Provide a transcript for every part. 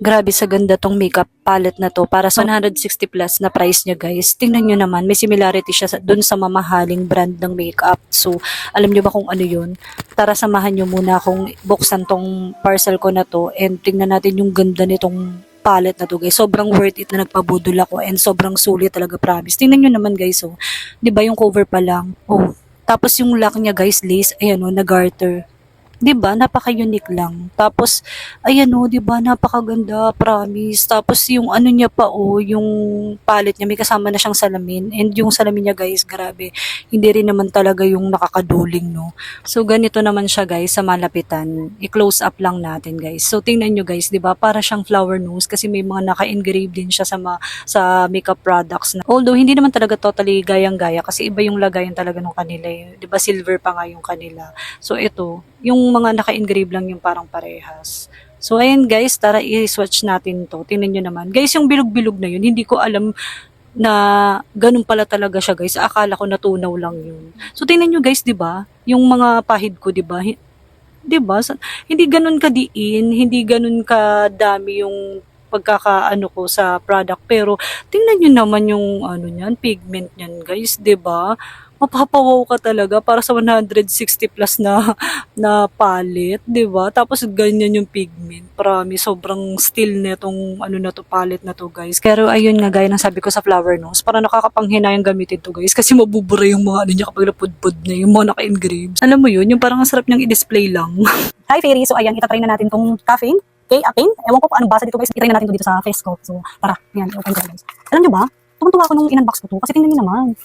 Grabe sa ganda tong makeup palette na 'to para sa 160 plus na price niya guys. Tingnan niyo naman may similarity siya dun sa mamahaling brand ng makeup. So, alam niyo ba kung ano yun? Tara samahan niyo muna akong buksan tong parcel ko na 'to and tingnan natin yung ganda nitong palette na 'to guys. Sobrang worth it na nagpabudol ako and sobrang sulit talaga promise. Tingnan niyo naman guys oh. 'Di ba yung cover pa lang? Oh. Tapos yung lock niya guys lace, ayan oh, na garter. 'Di ba napaka-unique lang. Tapos ayan oh, 'di ba napakaganda, promise. Tapos yung ano niya pa oh, yung palette niya may kasama na siyang salamin and yung salamin niya guys, grabe. Hindi rin naman talaga yung nakakaduling no. So ganito naman siya guys sa malapitan. I-close up lang natin guys. So tingnan niyo guys, 'di ba? Para siyang flower nose kasi may mga naka-engrave din siya sa makeup products na. Although hindi naman talaga totally gayang-gaya kasi iba yung lagayan talaga nung kanila eh. 'Di ba silver pa nga yung kanila. So ito, yung mga naka-engrave lang yung parang parehas. So ayan guys, tara i-swatch natin to. Tingnan nyo naman. Guys, yung bilog-bilog na yun, hindi ko alam na ganun pala talaga siya guys. Akala ko natunaw lang yun. So tingnan nyo guys, 'di ba? Yung mga pahid ko, 'di ba? 'Di ba? Hindi ganun kadiin, hindi ganun kadami yung pagkakaano ko sa product pero tingnan niyo naman yung ano niyan, pigment niyan guys, 'di ba? Mapapawaw ka talaga para sa 160 plus na na palette, 'di ba? Tapos ganyan yung pigment. Promise, sobrang still nitong ano na to, palette na to, guys. Pero ayun nga, gaya ng sabi ko sa flower nose, para nakakapanghinayang gamitin to, guys. Kasi mabubura yung mga ano niya kapag napudpud na, yung mga naka-engrave. Alam mo yun, yung parang ang sarap niyang i-display lang. Hi, Fairy. So, ayan, itatry na natin tong caffeine. Okay, apane. Ewan ko kung anong basa dito, guys. Itry na natin to dito sa face ko. So, tara. Ayan, open ko, guys. Alam nyo ba? Tuwang-tuwa ako nung in-unbox ko to. Kasi tingnan nyo naman.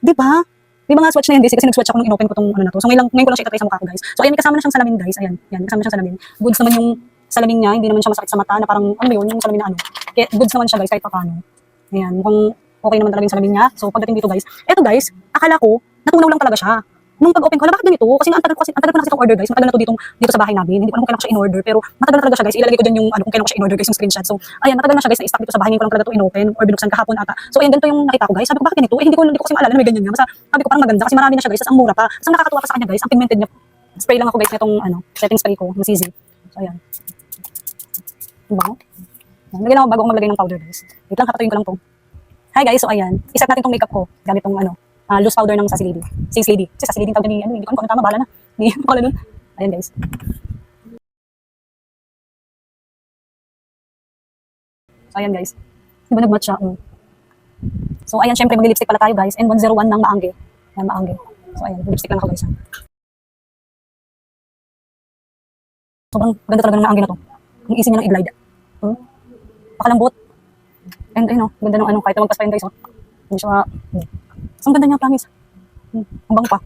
Di ba? May mga swatch na yun, kasi nag-swatch ako nung in-open ko tong ano na to. So, ngayon ko lang siya itatry sa mukha ko, guys. So, ayan, may kasama na siyang salamin, guys. Ayan, yan, may kasama na siyang salamin. Goods naman yung salamin niya. Hindi naman siya masakit sa mata na parang, ano ba yun, yung salamin na ano. Kaya, goods naman siya, guys, kahit pa paano. Ayan, mukhang okay naman talaga yung salamin niya. So, pagdating dito, guys. Eto, guys, akala ko, natunaw lang talaga siya. Nung pag-open ko, bakit ganito? Kasi ang tagal ko na kasi itong order, guys. Matagal na to dito sa bahay namin. Hindi ko alam kung kailan ko siya in-order, pero matagal na talaga siya, guys. Ilalagay ko dyan yung ano kung kailan ko siya in-order, guys, yung screenshot. So, ayan, matagal na siya, guys, na-stock dito sa bahay. Hindi ko lang talaga to in-open or binuksan kahapon ata. So, ayan, ganito yung nakita ko, guys. Sabi ko, bakit ganito? Hindi ko kasi maalala na may ganyan nga. Basta sabi ko, parang maganda kasi marami na siya, guys. Tapos ang mura pa. Tapos ang nakakatuwa pa sa kanya, guys, ang pigmented niya. Spray lang ako, guys, nitong ano, setting spray ko, ng CZ. So, ayan. Diba? Lagyan ako bago ako maglagay ng powder, guys. Wait lang, kapatuyin ko lang to. Hi, guys. So, ayan. Iset natin tong makeup ko gamit tong ano, loose powder ng Sassy Lady. Sassy Lady. Kasi Sassy Lady tawag ni, ano, hindi ko alam kung ano tama, bala na. Hindi ko alam nun. Ayan, guys. So, ayan, guys. Di ba nag-match siya? So, ayan, syempre, mag-lipstick pala tayo, guys. And 101 ng Maangge. Ayan, Maangge. So, ayan, lipstick lang ako, guys. Sobrang ganda talaga ng Maangge na to. Ang easy niya ng i-glide. Pakalambot. And, ayun, ganda ng ano, kahit na magpas pa yun, guys. Hindi siya, so, ang ganda niya, promise. Ang bango pa.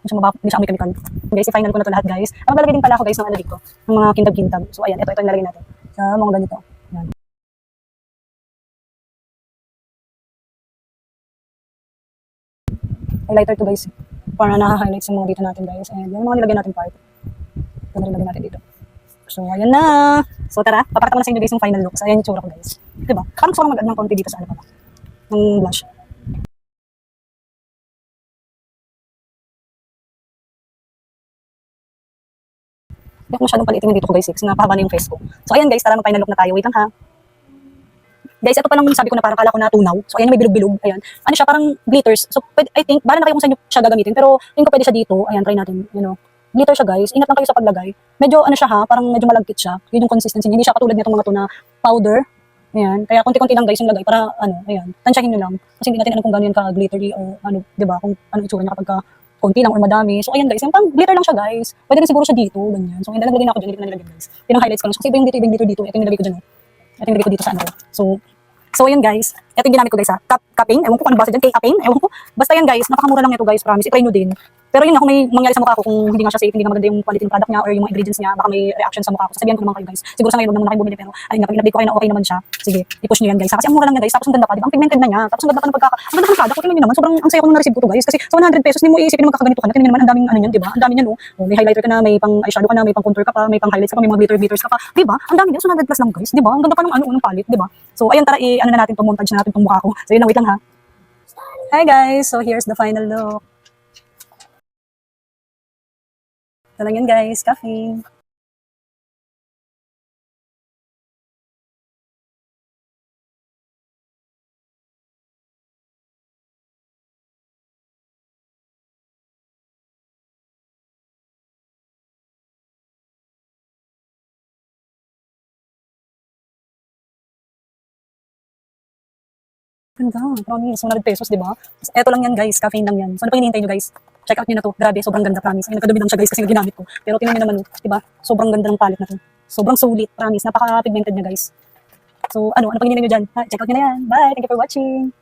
Hindi siya amoy chemical. Guys, i-final ko na to lahat, guys. Maglalagay din pala ako, guys, ng ano dito. Ng mga kintab-kintab. So, ayan, ito yung nalagay natin. Sa mga ganito. Ayan. Highlighter to, guys. Para naka-highlights yung mga dito natin, guys. And yung mga nilagay natin part. Ito na nilagay natin dito. So, ayan na. So, tara. Papakita ko na sa inyo, guys, yung final look. So, ayan yung tsura ko, guys. Diba? Parang gusto ko mag-add ng konti dito sa ano pa. Ng blush. Hindi ako masyadong palitin yung dito ko, guys, kasi napahaba na yung face ko. So, ayan, guys, tara mag-final look na tayo. Wait lang, ha. Guys, ito pa lang sabi ko na parang kala ko na tunaw. So, ayan, may bilog-bilog. Ayan. Ano siya, parang glitters. So, I think, bala na kayo kung saan nyo siya gagamitin. Pero, tingin ko pwede siya dito. Ayan, try natin. You know. Glitter siya, guys. Ingat lang kayo sa paglagay. Medyo, ano siya ha, parang medyo malagkit siya. Yun yung consistency. Hindi siya katulad nitong mga to na powder. Ayan. Kaya, konti-konti lang, guys, yung lagay. Para, ano, ayan. Tansyahin nyo lang. Kasi hindi natin alam kung gano'n ka-glittery or, ano, di ba, kung ano itsura niya kapag konti lang or madami. So, ayan, guys. Yung pang glitter lang siya, guys. Pwede rin siguro siya dito, ganyan. So, ayan, nalagay na ako dyan. Hindi ko na nilagay, guys. Pinang-highlights ko lang siya. Kasi iba yung dito, ibang glitter dito. Ito yung nilagay ko dyan, Ito yung nilagay ko dito sa ano. So, ayan, guys. Ito yung ginamit ko, guys, ha. Cupping. Ewan ko kung ano basa dyan. K-Cupping. Ewan ko. Basta yan, guys. Napakamura lang ito, guys. Promise. I-try nyo din. Pero yun nga, kung may mangyari sa mukha ko, kung hindi nga siya safe, hindi nga maganda yung quality ng product niya or yung mga ingredients niya, baka may reaction sa mukha ko. Sabihan ko naman kayo, guys. Siguro sa ngayon, huwag na muna kayong bumili, pero ayun nga, pag in-update ko kayo na okay naman siya, sige, i-push nyo yan, guys. Kasi ang mura lang niya, guys. Tapos ang ganda pa, di ba? Ang pigmented na niya. Tapos ang ganda pa ng ang ganda ng product ko. Tingnan nyo naman, sobrang ang saya ko nung na-receive ko to, guys. Kasi sa 100 pesos, hindi mo iisipin na magkakaganito ka na. Tingnan nyo naman, ang daming ano niyan, di ba? Ang dami niyan, no? Oh, may highlighter ka na, may pang eyeshadow ka na, may pang contour ka pa, may pang highlights ka pa, may mga glitters ka pa. Di ba? Ang dami niyan, 100 plus lang, guys. Di ba? Ang ganda pa ng ano, ng palette, di ba? So, ayun, tara, ano na natin to, montage na natin tong mukha ko. So, yun lang, wait lang, ha. Hi, guys. So, here's the final look. Ito lang yun, guys. Coffee. Ganda, promise. 100 pesos, di ba? Eto lang yan, guys. Caffeine lang yan. So, ano pa hinihintay nyo, guys? Check out nyo na to. Grabe, sobrang ganda, promise. Ay, nagkadumi lang siya, guys, kasi ginamit ko. Pero tingnan nyo naman, di ba? Sobrang ganda ng palette na to. Sobrang sulit, promise. Napaka-pigmented niya, guys. So, ano pa hinihintay nyo dyan? Ha, check out nyo na yan. Bye! Thank you for watching!